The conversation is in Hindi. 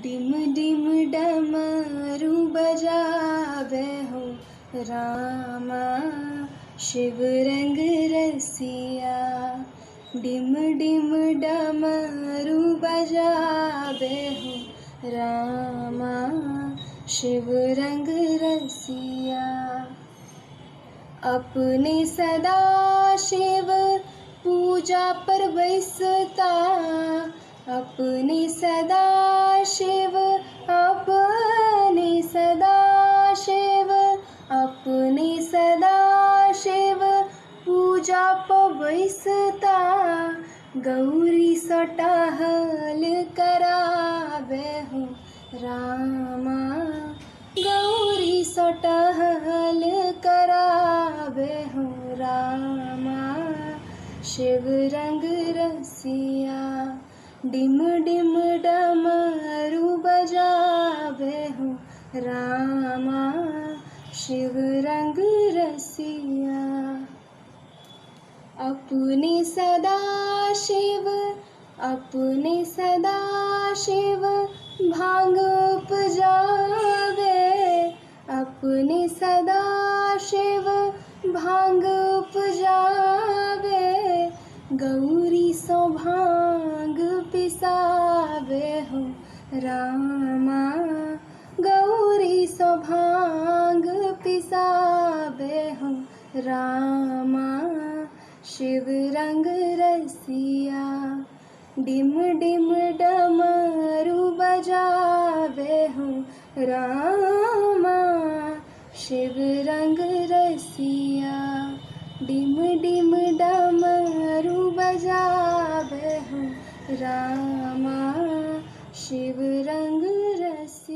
डिम डिम डमरू बजावे हो रामा शिव रंग रसिया। डिम डिम डमरू बजावे हो रामा शिव रंग रसिया। अपने सदा शिव पूजा पर बैसता, अपने सदा शिव, अपने सदा शिव, अपने सदा शिव पूजा पर बैसता। गौरी सटहल करावे हो रामा, गौरी सटहल करावे हो रामा शिव रंग रसिया। डिम डिम डमरू बजावे हो रामा शिव रंग रसिया। अपने सदा शिव, अपने सदा शिव भांग उपजावे, अपने सदा शिव भांग उपजावे। गौरी सो भांग पिसावे हो रामा, गौरी सो भांग पिसावे हो रामा शिव रंग रसिया। डिम डिम डमरू बजावे हो रामा शिव रंग रसिया। डिम डिम डमरू बजावे हो रामा शिव रंग रसिया।